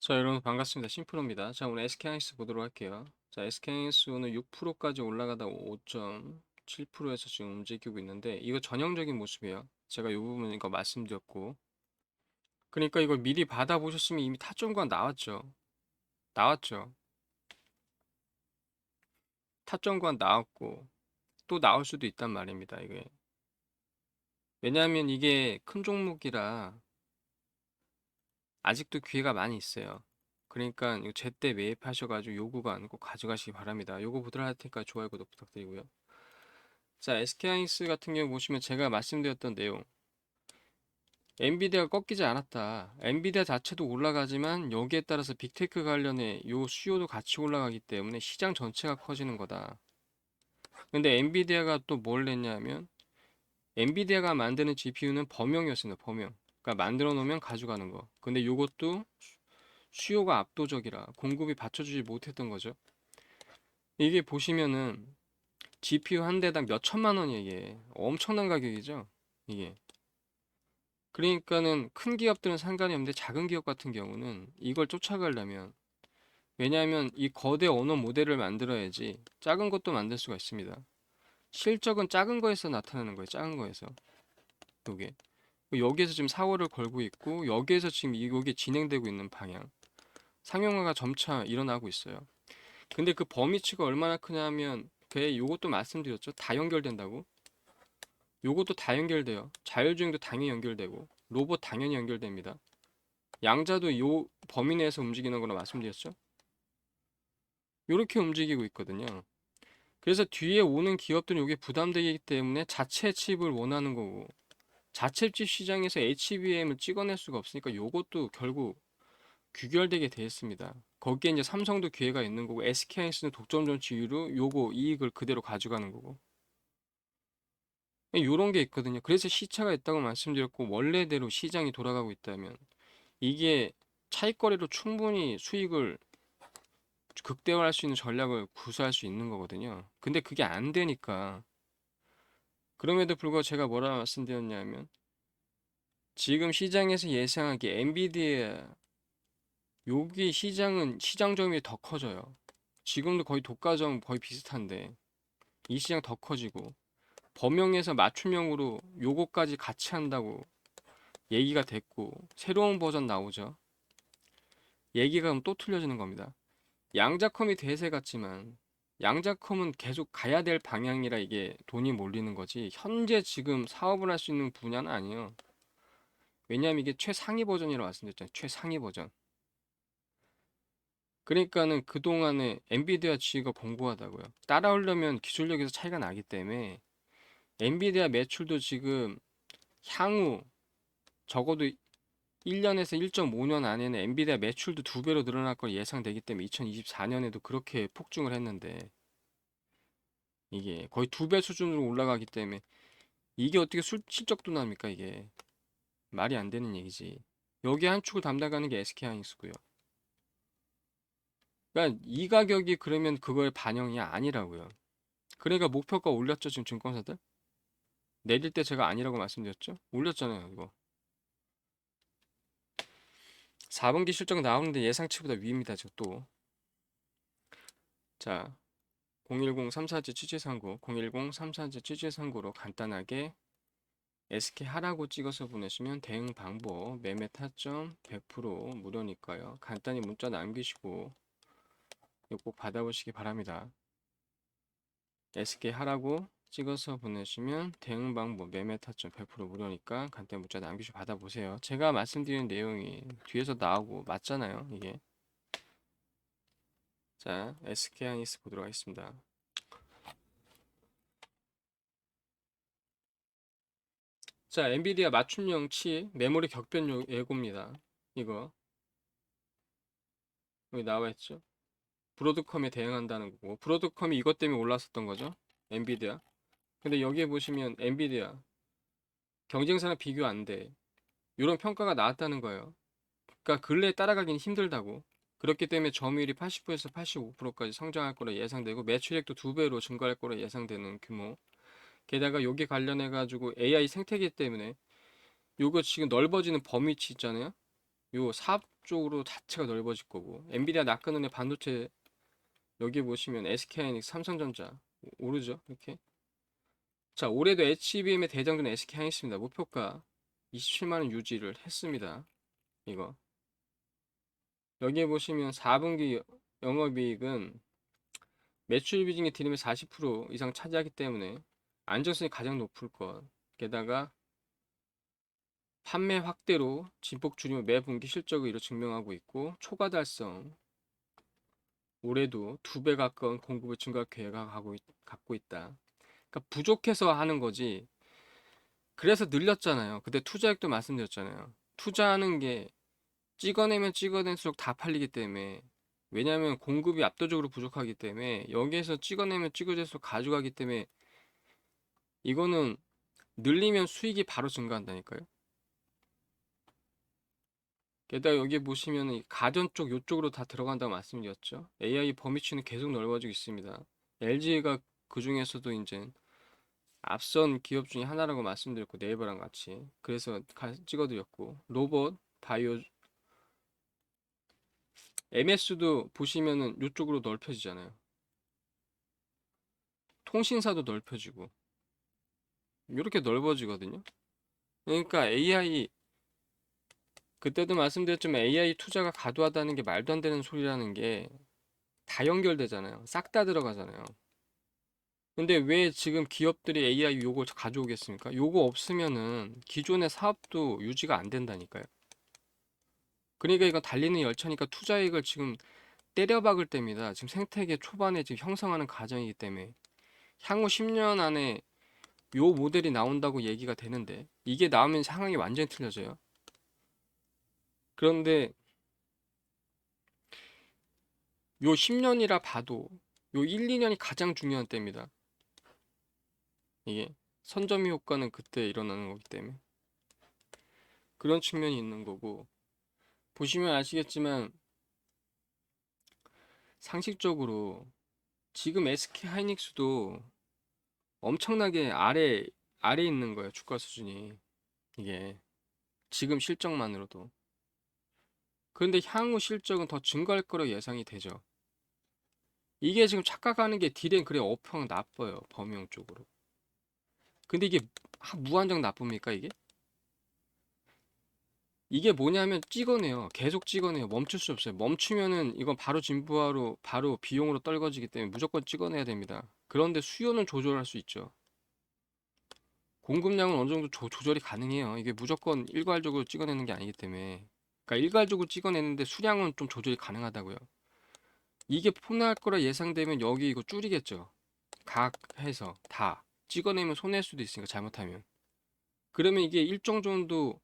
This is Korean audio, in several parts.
자, 여러분 반갑습니다. 심프로입니다. 자, 오늘 SK하이닉스 보도록 할게요. 자, SK하이닉스 오늘 6%까지 올라가다 5.7%에서 지금 움직이고 있는데 이거 전형적인 모습이에요. 제가 이 부분 이거 말씀드렸고, 그러니까 이걸 미리 받아보셨으면 이미 타점과 나왔죠. 나왔죠. 타점과 나왔고 또 나올 수도 있단 말입니다. 이게 왜냐하면 이게 큰 종목이라 아직도 기회가 많이 있어요. 그러니까 이거 제때 매입하셔가지고 요구가 꼭 가져가시기 바랍니다. 요거 보도록 할 테니까 좋아요, 구독 부탁드리고요. 자, SK하이닉스 같은 경우 보시면 제가 말씀드렸던 내용, 엔비디아가 꺾이지 않았다. 엔비디아 자체도 올라가지만 여기에 따라서 빅테크 관련해 요 수요도 같이 올라가기 때문에 시장 전체가 커지는 거다. 근데 엔비디아가 또 뭘 냈냐면, 엔비디아가 만드는 GPU는 범용이었습니다. 범용. 그러니까 만들어 놓으면 가져가는 거. 근데 요것도 수요가 압도적이라 공급이 받쳐주지 못했던 거죠. 이게 보시면은 GPU 한 대당 몇 천만 원이에요. 이게 엄청난 가격이죠. 이게. 그러니까는 큰 기업들은 상관이 없는데 작은 기업 같은 경우는 이걸 쫓아가려면, 왜냐하면 이 거대 언어 모델을 만들어야지 작은 것도 만들 수가 있습니다. 실적은 작은 거에서 나타나는 거예요. 작은 거에서. 요게. 여기에서 지금 사활을 걸고 있고 여기에서 지금 이게 진행되고 있는 방향. 상용화가 점차 일어나고 있어요. 근데 그 범위치가 얼마나 크냐면 그 요것도 말씀드렸죠. 다 연결된다고. 요것도 다 연결돼요. 자율주행도 당연히 연결되고 로봇 당연히 연결됩니다. 양자도 요 범위 내에서 움직이는 거라 말씀드렸죠. 요렇게 움직이고 있거든요. 그래서 뒤에 오는 기업들은 요게 부담되기 때문에 자체 칩을 원하는 거고, 자체 칩 시장에서 HBM을 찍어낼 수가 없으니까 요것도 결국 규결되게 돼 있습니다. 거기에 이제 삼성도 기회가 있는 거고 SK하이닉스는 독점점 지위로 요거 이익을 그대로 가져가는 거고, 요런 게 있거든요. 그래서 시차가 있다고 말씀드렸고, 원래대로 시장이 돌아가고 있다면 이게 차익거래로 충분히 수익을 극대화할 수 있는 전략을 구사할 수 있는 거거든요. 근데 그게 안 되니까, 그럼에도 불구하고 제가 뭐라 말씀드렸냐면, 지금 시장에서 예상하기에 엔비디아 여기 시장은 시장 점유율이 더 커져요. 지금도 거의 독과점 거의 비슷한데 이 시장 더 커지고, 범용에서 맞춤형으로 요거까지 같이 한다고 얘기가 됐고 새로운 버전 나오죠. 얘기가 그럼 또 틀려지는 겁니다. 양자컴이 대세 같지만 양자컴은 계속 가야 될 방향이라 이게 돈이 몰리는 거지 현재 지금 사업을 할 수 있는 분야는 아니에요. 왜냐하면 이게 최상위 버전이라고 말씀드렸잖아요. 최상위 버전. 그러니까는 그동안에 엔비디아 지위가 공고하다고요. 따라오려면 기술력에서 차이가 나기 때문에 엔비디아 매출도 지금 향후 적어도 1년에서 1.5년 안에는 엔비디아 매출도 2배로 늘어날 걸 예상되기 때문에 2024년에도 그렇게 폭증을 했는데 이게 거의 2배 수준으로 올라가기 때문에 이게 어떻게 실적도 납니까? 이게 말이 안 되는 얘기지. 여기 한 축을 담당하는 게 SK하이닉스고요. 그러니까 이 가격이 그러면 그거의 반영이 아니라고요. 그러니까 목표가 올렸죠, 지금 증권사들. 내릴 때 제가 아니라고 말씀드렸죠. 올렸잖아요, 이거. 4분기 실적 나오는데 예상치보다 위입니다, 지금 또. 자, 010-3477-7739, 010-3477-7739로 간단하게 SK 하라고 찍어서 보내시면 대응 방법, 매매 타점 100% 무료니까요. 간단히 문자 남기시고 이거 꼭 받아보시기 바랍니다. SK 하라고 찍어서 보내시면 대응 방법, 매매 타점 100% 무료니까 간단히 문자 남기시고 받아보세요. 제가 말씀드린 내용이 뒤에서 나오고 맞잖아요, 이게. 자, SK 하이닉스 보도록 하겠습니다. 자, 엔비디아 맞춤형 칩 메모리 격변 예고입니다. 이거 여기 나와 있죠. 브로드컴에 대응한다는 거고, 브로드컴이 이것 때문에 올랐었던 거죠. 엔비디아. 근데 여기에 보시면 엔비디아 경쟁사랑 비교 안 돼. 이런 평가가 나왔다는 거예요. 그러니까 근래에 따라가긴 힘들다고. 그렇기 때문에 점유율이 80%에서 85%까지 성장할 거라 예상되고 매출액도 2배로 증가할 거라 예상되는 규모. 게다가 여기 관련해 가지고 AI 생태계 때문에 요거 지금 넓어지는 범위치 있잖아요. 요 쪽으로 자체가 넓어질 거고, 엔비디아 낙관론의 반도체 여기 보시면 SK하이닉스, 삼성전자 오르죠 이렇게. 자, 올해도 HBM의 대장주는 SK하이닉스입니다. 목표가 27만 원 유지를 했습니다. 이거 여기에 보시면 4분기 영업이익은 매출 비중이 드림의 40% 이상 차지하기 때문에 안정성이 가장 높을 것. 게다가 판매 확대로 진폭 줄이며 매 분기 실적을 이로 증명하고 있고, 초과 달성 올해도 2배 가까운 공급을 증가 계획을 갖고 있다. 그러니까 부족해서 하는 거지. 그래서 늘렸잖아요. 그때 투자액도 말씀드렸잖아요. 투자하는 게 찍어내면 찍어낼수록 다 팔리기 때문에. 왜냐하면 공급이 압도적으로 부족하기 때문에 여기에서 찍어내면 찍어낼수록 가져가기 때문에 이거는 늘리면 수익이 바로 증가한다니까요. 게다가 여기 보시면 이 가전 쪽 요쪽으로 다 들어간다고 말씀드렸죠. AI 범위치는 계속 넓어지고 있습니다. LG가 그 중에서도 이제 앞선 기업 중에 하나라고 말씀드렸고, 네이버랑 같이 그래서 찍어드렸고, 로봇, 바이오, MS도 보시면은 요쪽으로 넓혀지잖아요. 통신사도 넓혀지고 이렇게 넓어지거든요. 그러니까 AI, 그때도 말씀드렸지만 AI 투자가 과도하다는 게 말도 안 되는 소리라는 게 다 연결되잖아요. 싹 다 들어가잖아요. 근데 왜 지금 기업들이 AI 요거 가져오겠습니까? 요거 없으면은 기존의 사업도 유지가 안 된다니까요. 그러니까 이건 달리는 열차니까 투자액을 지금 때려박을 때입니다. 지금 생태계 초반에 지금 형성하는 과정이기 때문에 향후 10년 안에 요 모델이 나온다고 얘기가 되는데, 이게 나오면 상황이 완전히 틀려져요. 그런데 요 10년이라 봐도 요 1, 2년이 가장 중요한 때입니다. 이게 선점의 효과는 그때 일어나는 거기 때문에 그런 측면이 있는 거고, 보시면 아시겠지만 상식적으로 지금 SK 하이닉스도 엄청나게 아래 있는 거예요. 주가 수준이. 이게 지금 실적만으로도. 그런데 향후 실적은 더 증가할 거로 예상이 되죠. 이게 지금 착각하는 게 딜엔 그래 업형 나빠요. 범용 쪽으로. 근데 이게 무한정 나쁩니까 이게? 이게 뭐냐면 찍어내요. 계속 찍어내요. 멈출 수 없어요. 멈추면은 이건 바로 진부하로 바로 비용으로 떨궈지기 때문에 무조건 찍어내야 됩니다. 그런데 수요는 조절할 수 있죠. 공급량은 어느 정도 조절이 가능해요. 이게 무조건 일괄적으로 찍어내는 게 아니기 때문에. 그러니까 일괄적으로 찍어내는데 수량은 좀 조절이 가능하다고요. 이게 폭락할 거라 예상되면 여기 이거 줄이겠죠. 각 해서 다 찍어내면 손해일 수도 있으니까 잘못하면. 그러면 이게 일정 정도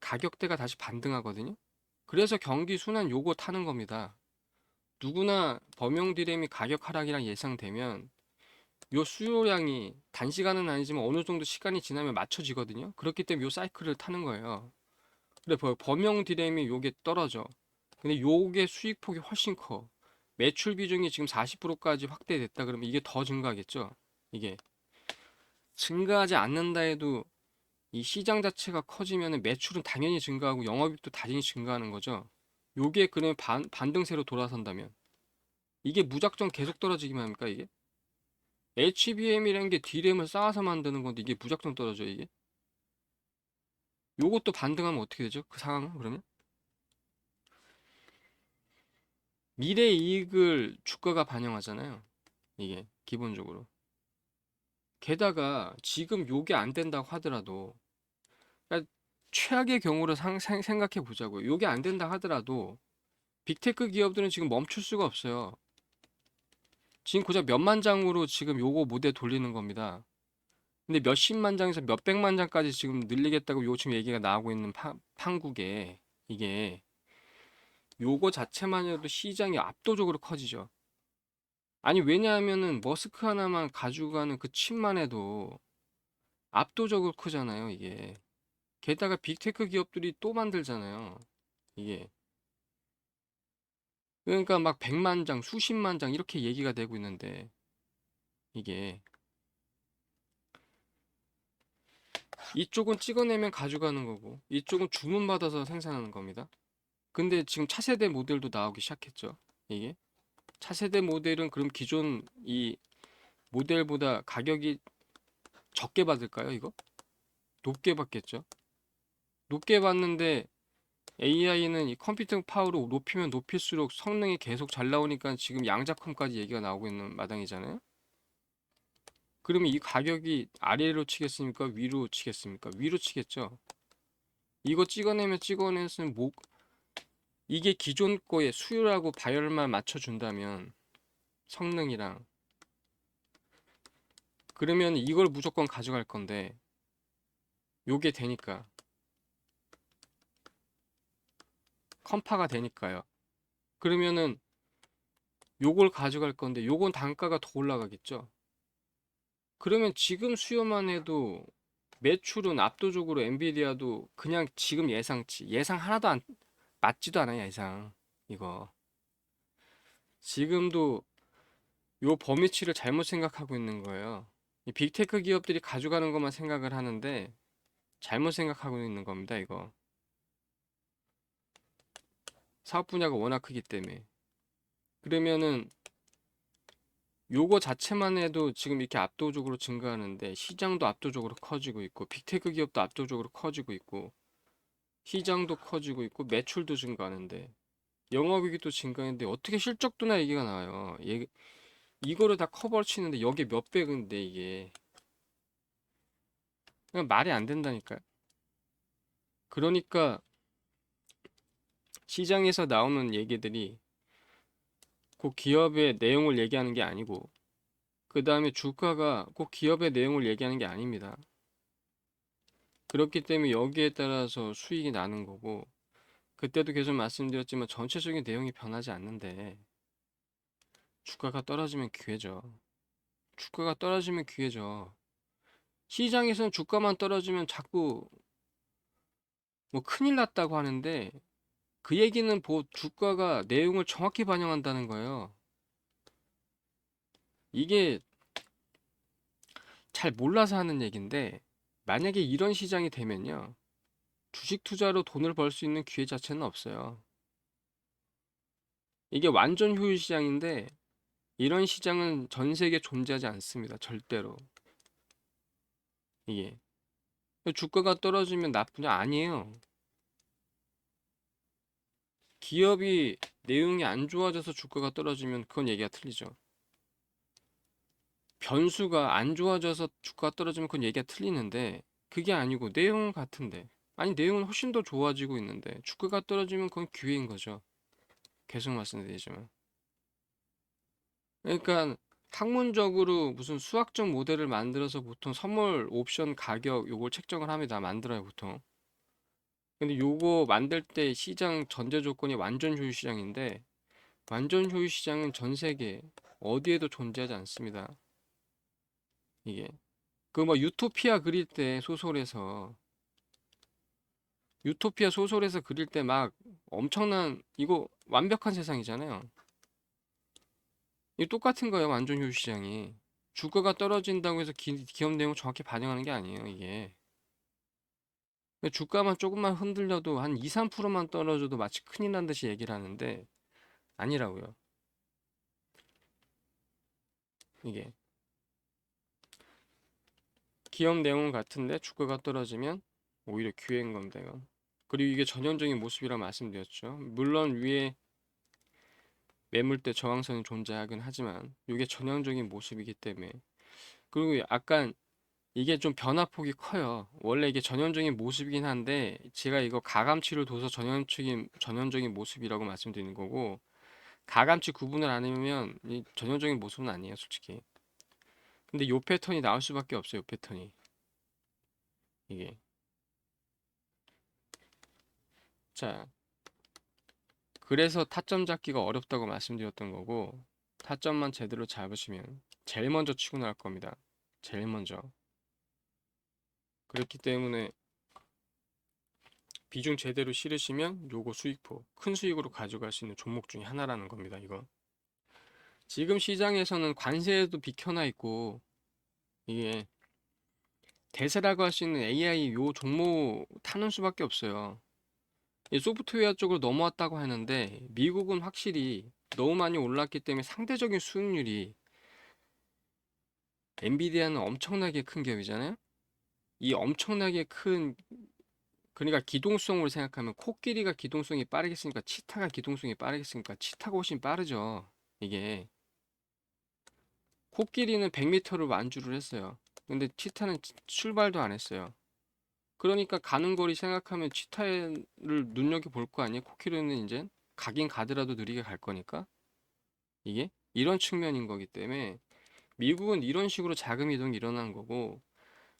가격대가 다시 반등하거든요. 그래서 경기 순환 요거 타는 겁니다. 누구나 범용 디램이 가격 하락이랑 예상되면 요 수요량이 단시간은 아니지만 어느 정도 시간이 지나면 맞춰지거든요. 그렇기 때문에 요 사이클을 타는 거예요. 근데 범용 디램이 요게 떨어져. 근데 요게 수익폭이 훨씬 커. 매출 비중이 지금 40%까지 확대됐다 그러면 이게 더 증가하겠죠. 이게 증가하지 않는다 해도 이 시장 자체가 커지면 매출은 당연히 증가하고 영업이익도 당연히 증가하는 거죠. 요게 그러면 반등세로 돌아선다면 이게 무작정 계속 떨어지기만 합니까 이게? HBM이라는 게 D램을 쌓아서 만드는 건데 이게 무작정 떨어져 이게? 요것도 반등하면 어떻게 되죠? 그 상황은 그러면? 미래 이익을 주가가 반영하잖아요. 이게 기본적으로. 게다가 지금 요게 안 된다고 하더라도, 그러니까 최악의 경우를 생각해 보자고요. 요게 안 된다 하더라도 빅테크 기업들은 지금 멈출 수가 없어요. 지금 고작 몇만 장으로 지금 요거 모델 돌리는 겁니다. 근데 몇십만 장에서 몇백만 장까지 지금 늘리겠다고 요 지금 얘기가 나오고 있는 판국에 이게 요거 자체만 해도 시장이 압도적으로 커지죠. 아니 왜냐하면은 머스크 하나만 가지고 가는 그 칩만 해도 압도적으로 크잖아요, 이게. 게다가 빅테크 기업들이 또 만들잖아요. 이게. 그러니까 막 100만 장, 수십만 장 이렇게 얘기가 되고 있는데 이게 이쪽은 찍어내면 가져가는 거고 이쪽은 주문받아서 생산하는 겁니다. 근데 지금 차세대 모델도 나오기 시작했죠. 이게 차세대 모델은 그럼 기존 이 모델보다 가격이 적게 받을까요, 이거? 높게 받겠죠. 높게 받는데 AI는 이 컴퓨팅 파워를 높이면 높일수록 성능이 계속 잘 나오니까 지금 양자컴까지 얘기가 나오고 있는 마당이잖아요. 그러면 이 가격이 아래로 치겠습니까? 위로 치겠습니까? 위로 치겠죠. 이거 찍어내면 찍어내서 뭐 이게 기존 거에 수율하고 발열만 맞춰준다면 성능이랑 그러면 이걸 무조건 가져갈 건데 요게 되니까 컴파가 되니까요. 그러면은 요걸 가져갈 건데 요건 단가가 더 올라가겠죠. 그러면 지금 수요만 해도 매출은 압도적으로 엔비디아도 그냥 지금 예상치 예상 하나도 안 맞지도 않아요 예상 이거 지금도 요 범위치를 잘못 생각하고 있는 거예요. 이 빅테크 기업들이 가져가는 것만 생각을 하는데 잘못 생각하고 있는 겁니다 이거. 사업 분야가 워낙 크기 때문에 그러면은 요거 자체만 해도 지금 이렇게 압도적으로 증가하는데 시장도 압도적으로 커지고 있고 빅테크 기업도 압도적으로 커지고 있고 시장도 커지고 있고 매출도 증가하는데 영업이익도 증가하는데 어떻게 실적도나 얘기가 나와요. 이거를 다 커버를 치는데 여기에 몇 백인데 이게 그냥 말이 안 된다니까요. 그러니까 시장에서 나오는 얘기들이 꼭 기업의 내용을 얘기하는 게 아니고 그 다음에 주가가 꼭 기업의 내용을 얘기하는 게 아닙니다. 그렇기 때문에 여기에 따라서 수익이 나는 거고 그때도 계속 말씀드렸지만 전체적인 내용이 변하지 않는데 주가가 떨어지면 기회죠. 주가가 떨어지면 기회죠. 시장에서는 주가만 떨어지면 자꾸 뭐 큰일 났다고 하는데 그 얘기는 뭐 주가가 내용을 정확히 반영한다는 거예요. 이게 잘 몰라서 하는 얘기인데 만약에 이런 시장이 되면요. 주식 투자로 돈을 벌 수 있는 기회 자체는 없어요. 이게 완전 효율 시장인데 이런 시장은 전 세계에 존재하지 않습니다. 절대로. 이게 주가가 떨어지면 나쁘냐? 아니에요. 기업이 내용이 안 좋아져서 주가가 떨어지면 그건 얘기가 틀리죠. 변수가 안 좋아져서 주가가 떨어지면 그건 얘기가 틀리는데 그게 아니고 내용은 같은데 아니 내용은 훨씬 더 좋아지고 있는데 주가가 떨어지면 그건 기회인 거죠. 계속 말씀드리지만 그러니까 학문적으로 무슨 수학적 모델을 만들어서 보통 선물 옵션 가격 요걸 책정을 합니다. 만들어요 보통. 근데 요거 만들 때 시장 전제 조건이 완전 효율 시장인데 완전 효율 시장은 전 세계 어디에도 존재하지 않습니다. 이게 그 뭐 유토피아 그릴 때 소설에서 유토피아 소설에서 그릴 때 막 엄청난 이거 완벽한 세상이잖아요. 이 똑같은 거예요. 완전 효율 시장이. 주가가 떨어진다고 해서 기업 내용을 정확히 반영하는 게 아니에요, 이게. 근데 주가만 조금만 흔들려도 한 2, 3%만 떨어져도 마치 큰일 난 듯이 얘기를 하는데 아니라고요. 이게 기업 내용은 같은데 주가가 떨어지면 오히려 기회인 겁니다, 이건. 그리고 이게 전형적인 모습이라 말씀드렸죠. 물론 위에 매물대 저항선이 존재하긴 하지만 이게 전형적인 모습이기 때문에 그리고 약간 이게 좀 변화폭이 커요. 원래 이게 전형적인 모습이긴 한데 제가 이거 가감치를 둬서 전형적인 모습이라고 말씀드리는 거고 가감치 구분을 안 하면 이 전형적인 모습은 아니에요, 솔직히. 근데 요 패턴이 나올 수밖에 없어요, 요 패턴이. 이게. 자, 그래서 타점 잡기가 어렵다고 말씀드렸던 거고 타점만 제대로 잡으시면 제일 먼저 치고 나갈 겁니다. 제일 먼저. 그렇기 때문에 비중 제대로 실으시면 요거 수익포 큰 수익으로 가져갈 수 있는 종목 중에 하나라는 겁니다. 이거 지금 시장에서는 관세에도 비켜나 있고 이게 대세라고 할 수 있는 AI 요 종목 타는 수밖에 없어요. 이 소프트웨어 쪽으로 넘어왔다고 하는데 미국은 확실히 너무 많이 올랐기 때문에 상대적인 수익률이 엔비디아는 엄청나게 큰 기업이잖아요. 이 엄청나게 큰 그러니까 기동성으로 생각하면 코끼리가 기동성이 빠르겠습니까? 치타가 기동성이 빠르겠습니까? 치타가 훨씬 빠르죠. 이게 코끼리는 100m를 완주를 했어요. 근데 치타는 출발도 안 했어요. 그러니까 가는 거리 생각하면 치타를 눈여겨볼 거 아니에요? 코끼리는 이제 가긴 가더라도 느리게 갈 거니까. 이게 이런 측면인 거기 때문에 미국은 이런 식으로 자금 이동이 일어난 거고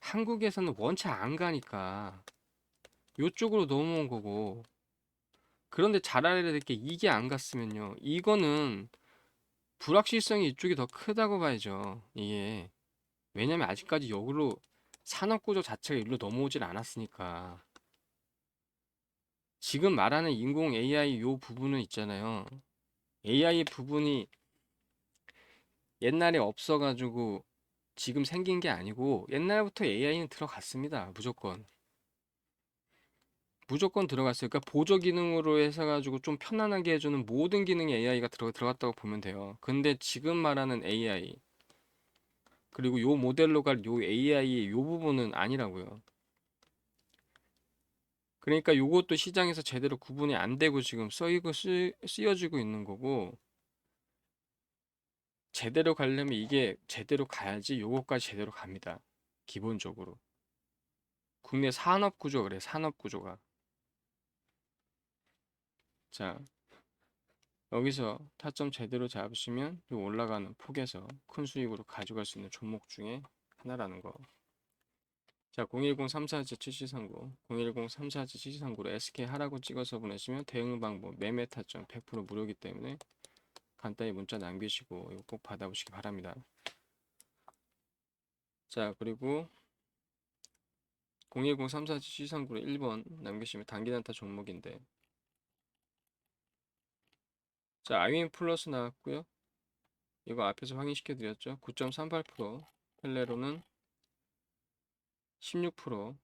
한국에서는 원체 안 가니까 요쪽으로 넘어온 거고 그런데 잘 알아야 될 게 이게 안 갔으면요. 이거는 불확실성이 이쪽이 더 크다고 봐야죠. 이게 왜냐면 아직까지 여기로 산업구조 자체가 일로 넘어오질 않았으니까 지금 말하는 인공 AI 요 부분은 있잖아요. AI 부분이 옛날에 없어가지고 지금 생긴 게 아니고 옛날부터 AI는 들어갔습니다. 무조건. 무조건 들어갔어요. 그러니까 보조 기능으로 해서 가지고 좀 편안하게 해주는 모든 기능에 AI가 들어갔다고 보면 돼요. 근데 지금 말하는 AI 그리고 요 모델로 갈 요 AI의 요 부분은 아니라고요. 그러니까 요것도 시장에서 제대로 구분이 안 되고 지금 쓰여지고 있는 거고 제대로 가려면 이게 제대로 가야지 요거까지 제대로 갑니다. 기본적으로. 국내 산업 구조 그래, 산업 구조가. 자, 여기서 타점 제대로 잡으시면 요 올라가는 폭에서 큰 수익으로 가져갈 수 있는 종목 중에 하나라는 거. 자, 010-347-7739, 010-347-7739로 SK 하라고 찍어서 보내시면 대응 방법, 매매 타점 100% 무료이기 때문에 간단히 문자 남기시고 이거 꼭 받아보시기 바랍니다. 자, 그리고 010-347-7739로 1번 남기시면 단기 단타 종목인데 자, 아이윈 플러스 나왔고요. 이거 앞에서 확인시켜 드렸죠. 9.38%, 펠레로는 16%,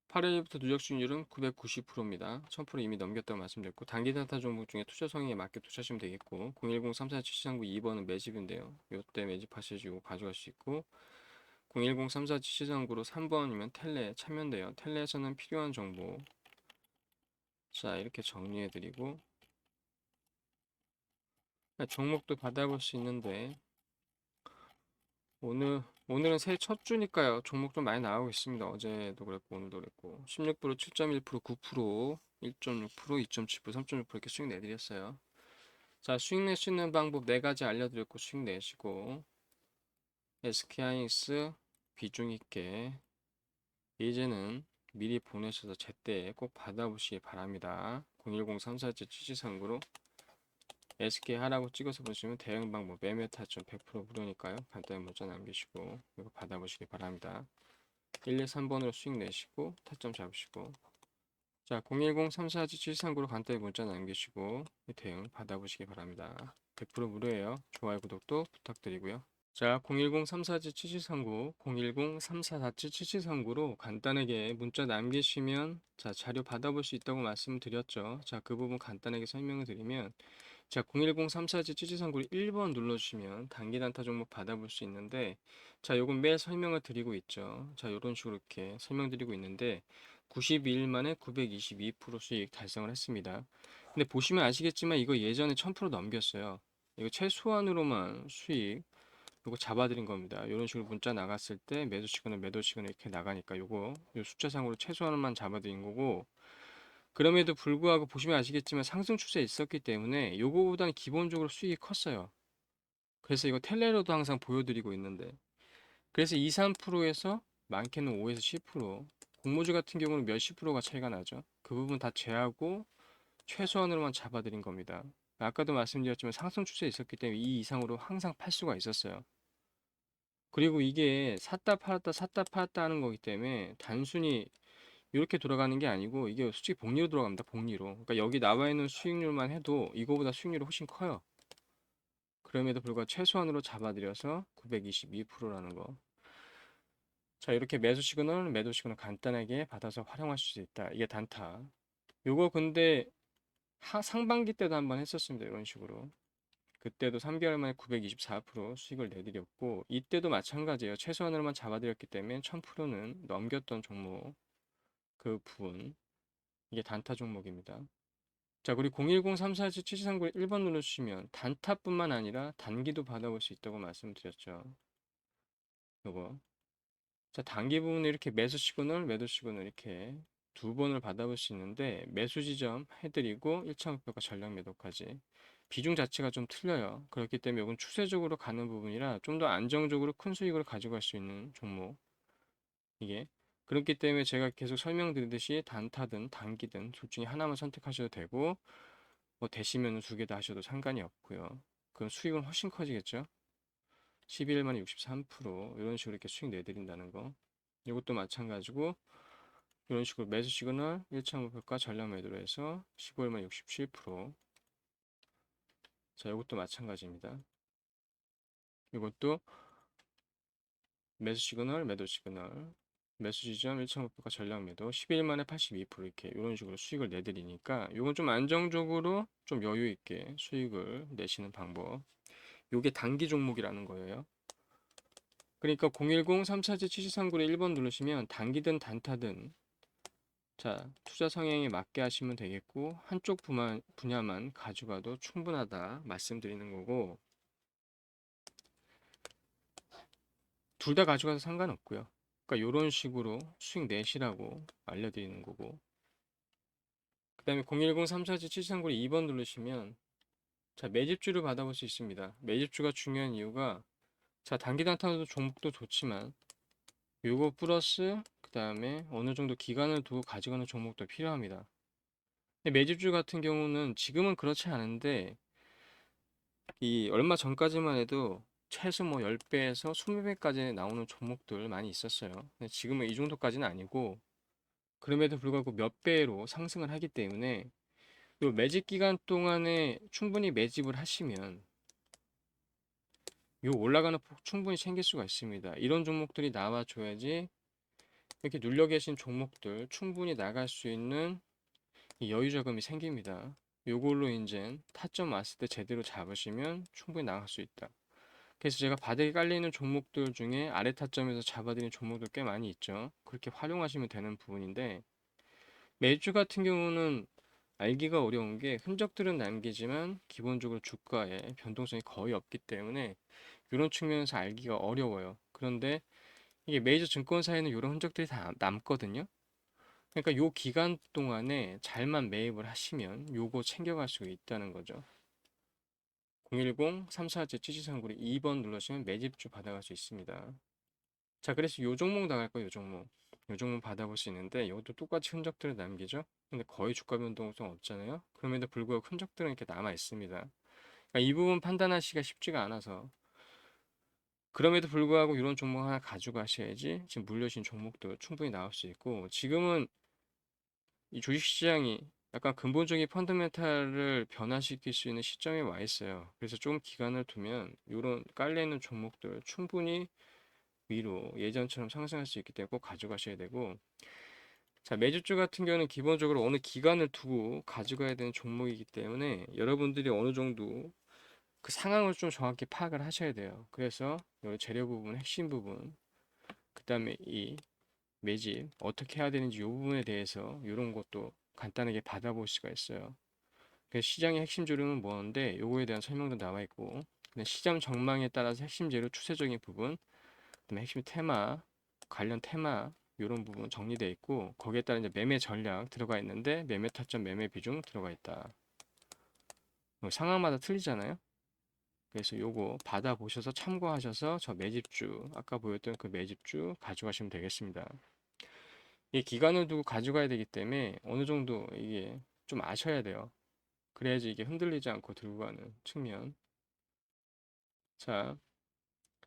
8일부터 누적 수익률은 990%입니다. 1000% 이미 넘겼다고 말씀드렸고 단기 단타 종목 중에 투자 성향에 맞게 투자하시면 되겠고 010-347739 2번은 매집인데요. 요때 매집하시고 가져갈 수 있고 010-347739로 3번이면 텔레 참여인데요. 텔레에서는 필요한 정보 자 이렇게 정리해드리고 종목도 받아볼 수 있는데 오늘은 새해 첫 주니까요. 종목 좀 많이 나오고 있습니다. 어제도 그랬고 오늘도 그랬고 16% 7.1% 9% 1.6% 2.7% 3.6% 이렇게 수익 내드렸어요. 자 수익 낼 수 있는 방법 네 가지 알려드렸고 수익 내시고 SK하이닉스 비중 있게 이제는 미리 보내셔서 제때 꼭 받아보시기 바랍니다. 010-347-7739로 SK 하라고 찍어서 보시면 대응 방법 매매 타점 100% 무료니까요. 간단히 문자 남기시고 이거 받아보시기 바랍니다. 123번으로 수익 내시고 타점 잡으시고 자 010-347-739로 간단히 문자 남기시고 대응 받아보시기 바랍니다. 100% 무료예요. 좋아요 구독도 부탁드리고요. 자 010-347-7739 010-344-7739로 간단하게 문자 남기시면 자 자료 받아볼 수 있다고 말씀드렸죠. 자 그 부분 간단하게 설명을 드리면 자, 010-347-7739를 1번 눌러주시면 단기 단타 종목 받아볼 수 있는데 자, 요건 매일 설명을 드리고 있죠. 자, 요런 식으로 이렇게 설명드리고 있는데 92일 만에 922% 수익 달성을 했습니다. 근데 보시면 아시겠지만 이거 예전에 1000% 넘겼어요. 이거 최소한으로만 수익 요거 잡아드린 겁니다. 요런 식으로 문자 나갔을 때 매도 시그널 매도 시그널 이렇게 나가니까 요거 요 숫자상으로 최소한만 잡아드린 거고 그럼에도 불구하고 보시면 아시겠지만 상승 추세에 있었기 때문에 요거보다는 기본적으로 수익이 컸어요. 그래서 이거 텔레로도 항상 보여드리고 있는데 그래서 2, 3%에서 많게는 5에서 10% 공모주 같은 경우는 몇십 프로가 차이가 나죠. 그 부분 다 제하고 최소한으로만 잡아드린 겁니다. 아까도 말씀드렸지만 상승 추세에 있었기 때문에 이 이상으로 항상 팔 수가 있었어요. 그리고 이게 샀다 팔았다 샀다 팔았다 하는 거기 때문에 단순히 이렇게 돌아가는 게 아니고 이게 솔직히 복리로 돌아갑니다. 복리로. 그러니까 여기 나와 있는 수익률만 해도 이거보다 수익률이 훨씬 커요. 그럼에도 불구하고 최소한으로 잡아들여서 922%라는 거. 자, 이렇게 매수 시그널, 매도 시그널 간단하게 받아서 활용할 수 있다. 이게 단타. 요거 근데 상반기 때도 한번 했었습니다. 이런 식으로. 그때도 3개월 만에 924% 수익을 내드렸고, 이때도 마찬가지예요. 최소한으로만 잡아드렸기 때문에 1000%는 넘겼던 종목, 그 부분. 이게 단타 종목입니다. 자, 그리고 010-347-7239 1번 눌러주시면 단타뿐만 아니라 단기도 받아볼 수 있다고 말씀드렸죠. 요거. 자, 단기 부분에 이렇게 매수 시그널, 매도 시그널 이렇게 두 번을 받아볼 수 있는데 매수 지점 해드리고 1차 목표가 전량 매도까지 비중 자체가 좀 틀려요. 그렇기 때문에 이건 추세적으로 가는 부분이라 좀 더 안정적으로 큰 수익을 가져갈 수 있는 종목 이게 그렇기 때문에 제가 계속 설명드리듯이 단타든 단기든 둘 중에 하나만 선택하셔도 되고 뭐 되시면 두 개 다 하셔도 상관이 없고요. 그럼 수익은 훨씬 커지겠죠? 12일 만에 63% 이런 식으로 이렇게 수익 내드린다는 거. 이것도 마찬가지고 이런 식으로 매수 시그널 1차 목표가 전량 매도로 해서 15일 만에 67%. 자, 이것도 마찬가지입니다. 이것도 매수 시그널, 매도 시그널. 매수 지점 1차 목표가 전량 매도 12일 만에 82% 이렇게 이런 식으로 수익을 내드리니까 이건 좀 안정적으로 좀 여유 있게 수익을 내시는 방법. 이게 단기 종목이라는 거예요. 그러니까 010-347-7439에 1번 누르시면 단기든 단타든 자, 투자 성향에 맞게 하시면 되겠고 한쪽 분야만 가져가도 충분하다 말씀드리는 거고 둘 다 가져가도 상관없고요. 그러니까 이런 식으로 수익 내시라고 알려드리는 거고 그 다음에 010-347-7439에 2번 누르시면 자, 매집주를 받아볼 수 있습니다. 매집주가 중요한 이유가 자, 단기 단타도 종목도 좋지만 요거 플러스 그 다음에 어느 정도 기간을 두고 가져가는 종목도 필요합니다. 근데 매집주 같은 경우는 지금은 그렇지 않은데 이 얼마 전까지만 해도 최소 뭐 10배에서 20배까지 나오는 종목들 많이 있었어요. 근데 지금은 이 정도까지는 아니고 그럼에도 불구하고 몇 배로 상승을 하기 때문에 요 매집 기간 동안에 충분히 매집을 하시면 요 올라가는 폭 충분히 챙길 수가 있습니다. 이런 종목들이 나와줘야지 이렇게 눌려 계신 종목들 충분히 나갈 수 있는 이 여유 자금이 생깁니다. 요걸로 이제 타점 왔을 때 제대로 잡으시면 충분히 나갈 수 있다. 그래서 제가 바닥에 깔리는 종목들 중에 아래 타점에서 잡아드리는 종목들 꽤 많이 있죠. 그렇게 활용하시면 되는 부분인데 매주 같은 경우는 알기가 어려운 게 흔적들은 남기지만 기본적으로 주가에 변동성이 거의 없기 때문에 이런 측면에서 알기가 어려워요. 그런데 이게 메이저 증권사에는 이런 흔적들이 다 남거든요. 그러니까 요 기간 동안에 잘만 매입을 하시면 요거 챙겨갈 수 있다는 거죠. 010-347-7439 2번 눌러주시면 매집주 받아갈 수 있습니다. 자, 그래서 요 종목 나갈 거예요, 요 종목. 요 종목 받아볼 수 있는데 이것도 똑같이 흔적들을 남기죠. 근데 거의 주가 변동성 없잖아요. 그럼에도 불구하고 흔적들은 이렇게 남아 있습니다. 그러니까 이 부분 판단하시기가 쉽지가 않아서 그럼에도 불구하고 이런 종목 하나 가져가셔야지 지금 물려진 종목도 충분히 나올 수 있고 지금은 이 주식시장이 약간 근본적인 펀더멘탈을 변화시킬 수 있는 시점에 와 있어요. 그래서 좀 기간을 두면 이런 깔려있는 종목들 충분히 위로 예전처럼 상승할 수 있기 때문에 꼭 가져가셔야 되고 자, 매주주 같은 경우는 기본적으로 어느 기간을 두고 가져가야 되는 종목이기 때문에 여러분들이 어느 정도 그 상황을 좀 정확히 파악을 하셔야 돼요. 그래서 이 재료 부분, 핵심 부분, 그 다음에 이 매집 어떻게 해야 되는지 이 부분에 대해서 이런 것도 간단하게 받아볼 수가 있어요. 그래서 시장의 핵심 재료는 뭔데 요거에 대한 설명도 나와 있고 근데 시장 전망에 따라서 핵심 재료 추세적인 부분 그다음에 핵심 테마 관련 테마 이런 부분 정리되어 있고 거기에 따라 이제 매매 전략 들어가 있는데 매매 타점 매매 비중 들어가 있다. 뭐 상황마다 틀리잖아요. 그래서 요거 받아보셔서 참고하셔서 저 매집주 아까 보였던 그 매집주 가져가시면 되겠습니다. 이 기간을 두고 가져가야 되기 때문에 어느 정도 이게 좀 아셔야 돼요. 그래야지 이게 흔들리지 않고 들고 가는 측면. 자,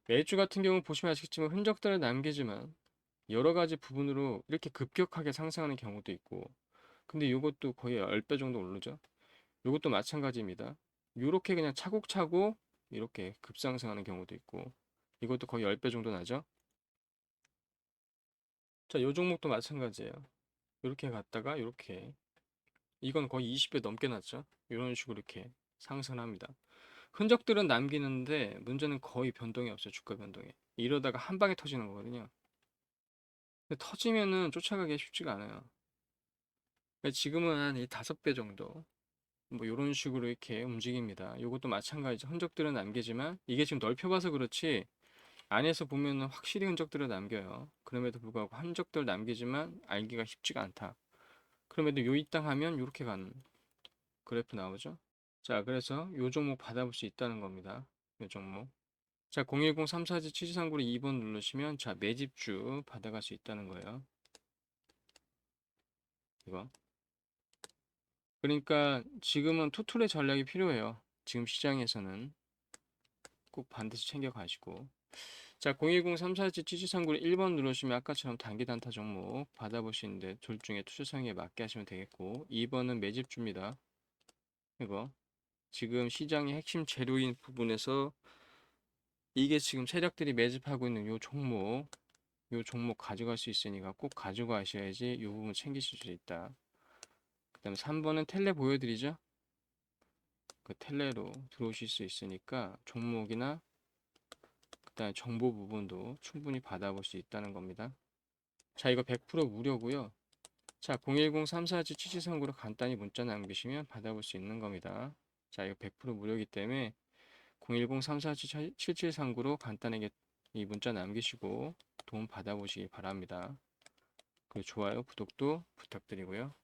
매주 같은 경우 보시면 아시겠지만 흔적들을 남기지만 여러 가지 부분으로 이렇게 급격하게 상승하는 경우도 있고 근데 이것도 거의 10배 정도 오르죠. 이것도 마찬가지입니다. 이렇게 그냥 차곡차곡 이렇게 급상승하는 경우도 있고 이것도 거의 10배 정도 나죠. 자, 이 종목도 마찬가지예요. 이렇게 갔다가 이렇게 이건 거의 20배 넘게 났죠. 이런 식으로 이렇게 상승합니다. 흔적들은 남기는데 문제는 거의 변동이 없어요. 주가 변동이. 이러다가 한 방에 터지는 거거든요. 근데 터지면은 쫓아가기 쉽지가 않아요. 그러니까 지금은 한 이 5배 정도 뭐 이런 식으로 이렇게 움직입니다. 이것도 마찬가지죠. 흔적들은 남기지만 이게 지금 넓혀봐서 그렇지 안에서 보면은 확실히 흔적들을 남겨요. 그럼에도 불구하고 흔적들 남기지만 알기가 쉽지가 않다. 그럼에도 요 이땅 하면 이렇게 가는 그래프 나오죠. 자, 그래서 요 종목 받아볼 수 있다는 겁니다. 요 종목. 자, 010-34지 치지상구를 2번 누르시면 자, 매집주 받아갈 수 있다는 거예요. 이거. 그러니까 지금은 투툴의 전략이 필요해요. 지금 시장에서는 꼭 반드시 챙겨 가시고. 자, 010-34지 치지상구를 1번 누르시면 아까처럼 단기 단타 종목 받아보시는데 둘 중에 투자 상황에 맞게 하시면 되겠고 2번은 매집주입니다. 이거. 지금 시장의 핵심 재료인 부분에서 이게 지금 세력들이 매집하고 있는 요 종목 가져갈 수 있으니까 꼭 가져가셔야지 이 부분 챙기실 수 있다. 그 다음에 3번은 텔레 보여드리죠? 그 텔레로 들어오실 수 있으니까 종목이나 그 다음에 정보 부분도 충분히 받아볼 수 있다는 겁니다. 자, 이거 100% 무료고요. 자, 010-34지 취지선고로 간단히 문자 남기시면 받아볼 수 있는 겁니다. 자, 이거 100% 무료이기 때문에 010-347739로 간단하게 이 문자 남기시고 도움 받아보시기 바랍니다. 그리고 좋아요, 구독도 부탁드리고요.